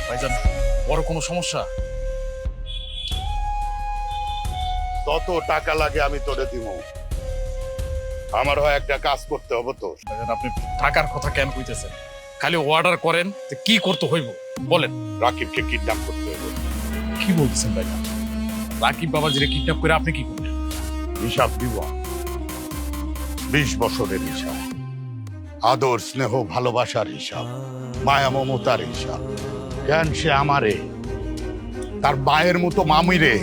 ভাইজান বড় কোনো সমস্যা? তত টাকা লাগে আমি তোরে দিব। আমার হয় একটা কাজ করতে হবে তো। ভাইজান আপনি টাকার কথা কেন কইতেছেন? খালি অর্ডার করেন যে কি করতে হইব বলেন। রাকিবকে কিডন্যাপ করতে হবে। কি বলতেছেন ভাইজান? রাকিব বাবাজিরে কিডন্যাপ করে আপনি কি করবেন? হিসাব দিব। 20 বছরের হিসাব, আদর স্নেহ ভালোবাসার হিসাব, মায়া মমতার হিসাব। কেন সে আমারে, তার মায়ের মতো মামিরে,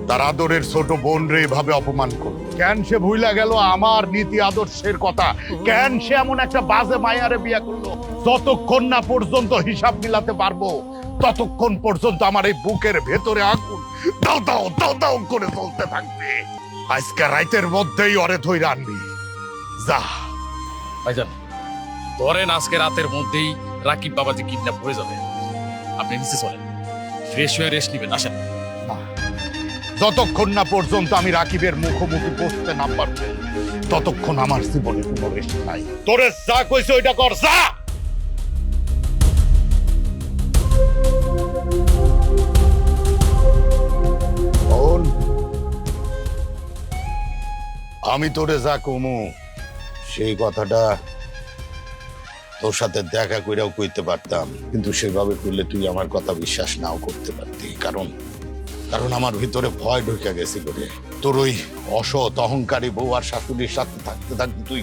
তার আদরের ছোট বোন রে এভাবে অপমান করলো? কেন সে ভুইলা গেল আমার নীতি আদর্শের কথা? কেন সে এমন একটা বাজে মায়ারে বিয়ে করলো? যতক্ষণ না পর্যন্ত হিসাব মিলাতে পারবো ততক্ষণ পর্যন্ত আমার এই বুকের ভেতরে আগুন দাও দাও দাও দাও করে চলতে থাকবে। আজকে রাতের মধ্যেই অরে ধইরা আনবি। যা ভাইজান ধরেন আজকে রাতের মধ্যেই রাকিব বাবাজি কিডন্যাপ হয়ে যাবে, আপনি নিচে চলেন, ফ্রেশ হয়ে রেস্ট নিবেন, আসেন। যতক্ষণ না পর্যন্ত আমি রাকিবের মুখোমুখি বসতে না পারবো ততক্ষণ আমার জীবনে কোনো রেস্ট নাই। তোরে যা কইছে ওইটা কর, যা। শোন, আমি তোরে যা কমু সেই কথাটা তোর সাথে দেখা কইরাও কইতে পারতাম, কিন্তু সেভাবে করলে তুই আমার কথা বিশ্বাস নাও করতে পারতি। কারণ আমার ভিতরে ভয় ঢুকে গেছিল রে। তোর ওই অসৎ অহংকারী বউ আর শাশুড়ির সাথে থাকতে থাকতে তুই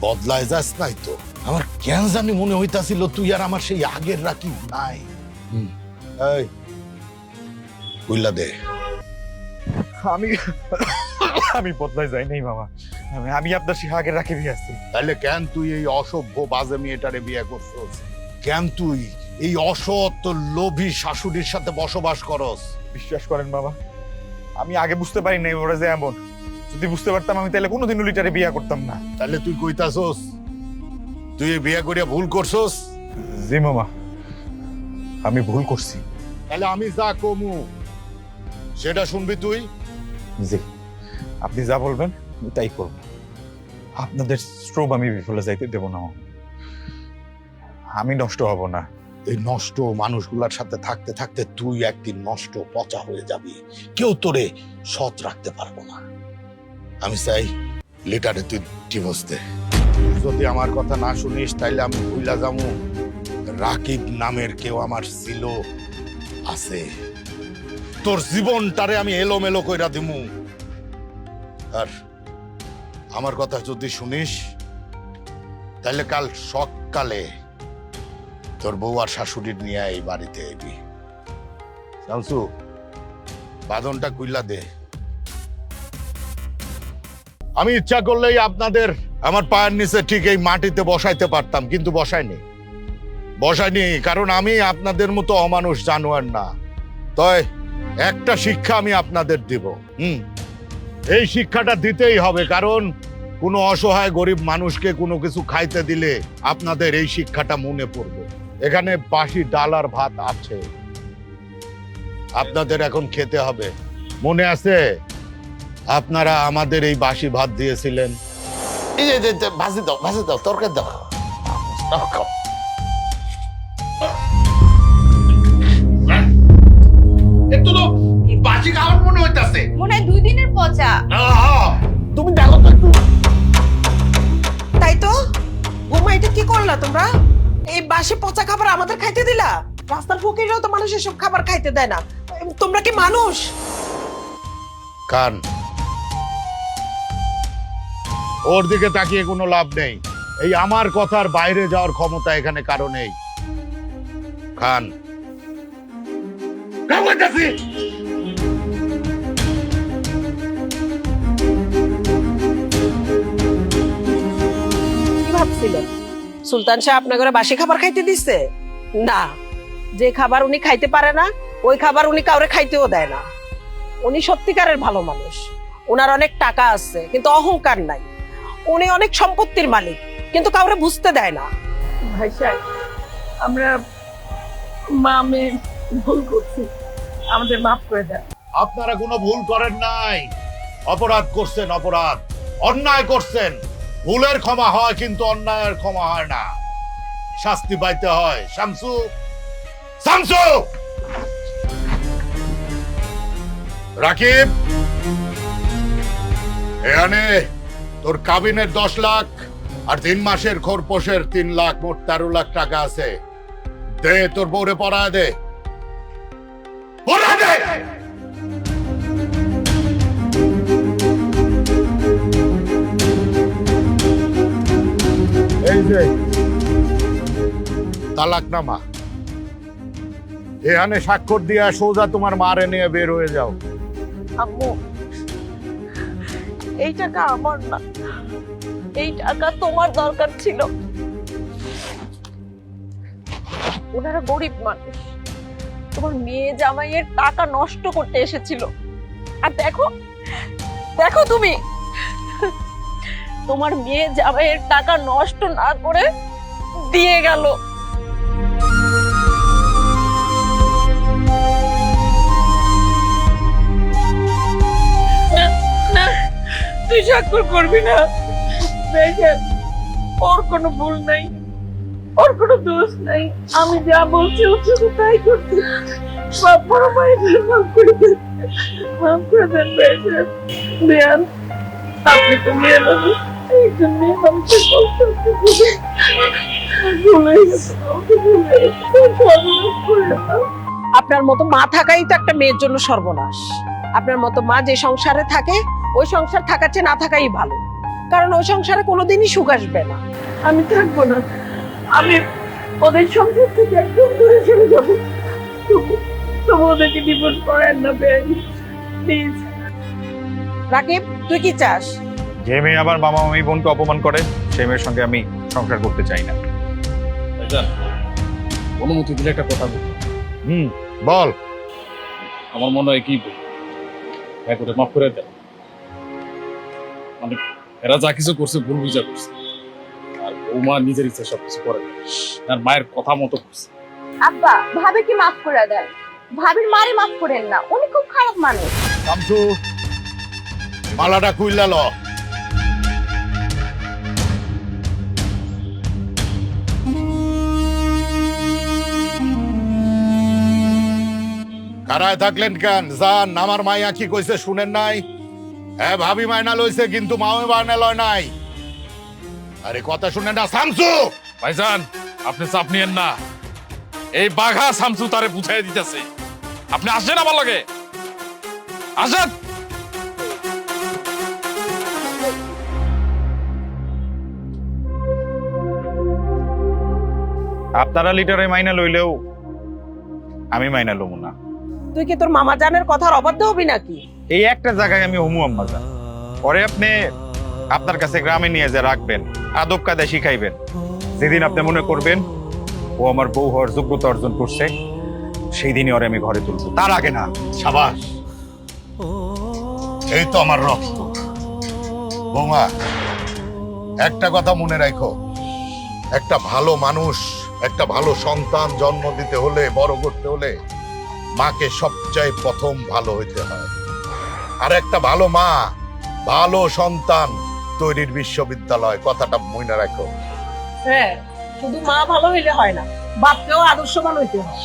বদলায় যাস নাই তো। আমার কেন জানি মনে হইতাছিল তুই আর আমার সেই আগের রাকিব নাই। এই কইলা দে। আমি আমি বদলায় যাই নাই মামা। আমি আপনার সে আগের রাকিবই আছি। তাহলে কেন তুই এই অসভ্য বাজে মেয়েটারে বিয়ে করছস? কেন তুই এই অসৎ লোভী শাশুড়ির সাথে বসবাস করস? বিশ্বাস করেন বাবা, আমি আগে বুঝতে পারি নাই ওরা যে এমন। যদি বুঝতে পারতাম আমি তাহলে কোনোদিন লিটারে বিয়ে করতাম না। তাহলে তুই কইতাছস তুই এই বিয়ে করিয়া ভুল করছস? জি মামা, আমি ভুল করছি। তাহলে আমি যা কমু সেটা শুনবি তুই? জি, আপনি যা বলবেন আমি তাই করব। আপনাদের স্ট্রোব আমি বিফলে যাইতে দেব না মামা। আমি নষ্ট হব না। এই নষ্ট মানুষগুলার সাথে থাকতে থাকতে তুই একদিন নষ্ট পচা হয়ে যাবি। কেউ তোরে সৎ রাখতে পারবো না। আমি চাই লিটারে তুই ডিভোর্স দে। তুই যদি আমার কথা না শুনিস তাইলে আমি ভুইলা যাবো রাকিব নামের কেউ আমার ছিল, আছে। তোর জীবনটারে আমি এলোমেলো কইরা দিমু। আর আমার কথা যদি শুনিস তাহলে কাল সকালে তোর বউ আর শাশুড়ির নিয়ে এই বাড়িতে এবি। শামসু, বাঁধনটা কুইল্লা দে। আমি ইচ্ছা করলেই আপনাদের আমার পায়ের নিচে ঠিক এই মাটিতে বসাইতে পারতাম, কিন্তু বসাইনি কারণ আমি আপনাদের মতো অমানুষ জানোয়ার না। তাই একটা শিক্ষা আমি আপনাদের দিব। এই শিক্ষাটা দিতেই হবে, কারণ কোনো অসহায় গরিব মানুষকে কোনো কিছু খাইতে দিলে আপনাদের এই শিক্ষাটা মনে পড়বে। এখানে বাসি ডাল আর ভাত আছে, আপনাদের এখন খেতে হবে। মনে আছে আপনারা আমাদের এই বাসি ভাত দিয়েছিলেন? এই যে ভাজি দাও তরকারি দাও। একটু তো বাসি খাওয়ার মনে হইতাছে। মনে হয় 2 দিনের পচা। তুমি দেখো তো একটু। তাই তো বৌমা, এটা কি করলা তোমরা? এই বাসি পচা খাবার আমাদের খাইতে দিলা? রাস্তার ফকিররাও তো মানুষ এসব খাবার খাইতে দেয় না। তোমরা কি মানুষ? কান, ওর দিকে তাকিয়ে কোনো লাভ নেই। এই আমার কথার বাইরে যাওয়ার ক্ষমতা এখানে কারো নেই। খান। কি ভাবছিলেন সুলতান শাহ আপনার ঘরে বাসি খাবার খাইতে দিচ্ছে? না, যে খাবার উনি খাইতে পারে না ওই খাবার উনি কাউরে খাইতেও দেয় না। উনি সত্যিকারের ভালো মানুষ। ওনার অনেক টাকা আছে কিন্তু অহংকার নাই। উনি অনেক সম্পত্তির মালিক কিন্তু কাউরে বুঝতে দেয় না। ভাই সাহেব, আমরা মামে ভুল করছি, আমাদের মাফ করে দেন। আপনারা কোনো ভুল করেন নাই, অপরাধ করছেন, অন্যায় করছেন। ভুলের ক্ষমা হয় কিন্তু অন্যায়ের ক্ষমা হয় না, শাস্তি পাইতে হয়। শামসু, শামসু, রাকিব, এখানে তোর কাবিনের 10 লাখ আর 3 মাসের খরপোশের 3 লাখ, মোট 13 লাখ টাকা আছে। দে তোর বউরে পড়া দে, পড়া দে। এই যে তালাকনামা, এখানে স্বাক্ষর দিয়া সোজা তোমার মারে নিয়ে বের হয়ে যাও। আম্মু, এই টাকা আমার না, এই টাকা তোমার দরকার ছিল। ওনারা গরিব মানুষ, তোমার মেয়ে জামাইয়ের টাকা নষ্ট করতে এসেছিল। আর দেখো দেখো তুমি, তোমার মেয়ে জামাইয়ের টাকা নষ্ট না করে দিয়ে গেল। না, তুই স্বাক্ষর করবি না। দেখেন, ওর কোনো ভুল নাই, ওর কোনো দোষ নাই। আমি যা বলছি ও শুধু তাই করছি। বাবা মায়ের মাফ করে দেন, মাফ করে দেন ভাইজান। বেয়ান, আপনি তো মেয়ে মানুষ, এই জন্য আমাকে কষ্ট হচ্ছে। ভুলে গেছে, আমাকে ভুলে গেছে। সর্বনাশ করে দাও। আপনার মতো মা থাকাই তো একটা মেয়ের জন্য সর্বনাশ। আপনার মতো মা যে সংসারে থাকে, ওই সংসার থাকার চেয়ে না থাকাই ভালো, কারণ ওই সংসারে কোনোদিনই সুখ আসবে না। আমি থাকবো না, আমি ওদের সংসার থেকে একদম দূরে চলে যাবো। তবু ওদেরকে ডিভোর্স করেন না বেআইনি, প্লিজ। রাকিব, তুই কি চাস? যে মেয়ে আমার মামা মামি বোনকে অপমান করে সেই মেয়ের সঙ্গে আমি সংসার করতে চাই না। ভাইজান, অনুমতি দিলে একটা কথা বলবো। বল। আমার মনে হয় কি করে মাফ করে দেন। মানে এরা যা কিছু করছে ভুল বুঝা করছে, আর বৌমা নিজের ইচ্ছা সবকিছু করে না, আর মায়ের কথা মতো করছে। আব্বা, ভাবিকে মাফ করে দেন, ভাবির মারে মাফ করেন না, উনি খুব খারাপ মানুষ। শামসু, মালাটা কুইলা ল। কারায় থাকলেন কেন? যান, আমার মাইয়া কি কইছে শুনেন নাই? হ্যাঁ, ভাবি মায়না লইছে, কিন্তু মাও মায়না লয় নাই। আরে কথা শুনেন না শামসু। ভাইজান, আপনি চাপ নিয়েন না, এই বাঘা শামসু তারে বুঝাই দিতেছে। আপনি আসেন আমার লগে, আসেন। আপনারা লিটারে মাইনা লইলেও আমি মাইনা লমু না। তুই কি তোর মামা জানের কথার অবাধ্য হবি নাকি? এই একটা জায়গায় আমি হমু আম্মা জান। পরে আপনি আপনার কাছে গ্রামে নিয়ে যা রাখবেন, আদব কায়দা শিখাইবেন। যেদিন আপনি মনে করবেন ও আমার বউ হওয়ার যোগ্যতা অর্জন করছে, সেই দিনই ওরে আমি ঘরে তুলব, তার আগে না। সাবাস, এই তো আমার রক্ত। বৌমা, একটা কথা মনে রাখো, একটা ভালো মানুষ, একটা ভালো সন্তান জন্ম দিতে হলে, বড় করতে হলে মাকে সবচেয়ে প্রথম ভালো হইতে হয়। আর একটা ভালো মা, ভালো সন্তান তৈরির বিশ্ববিদ্যালয়, কথাটা মনে রাখো। হ্যাঁ, শুধু মা ভালো হইলে হয় না, বাপকেও আদর্শবান হইতে হয়।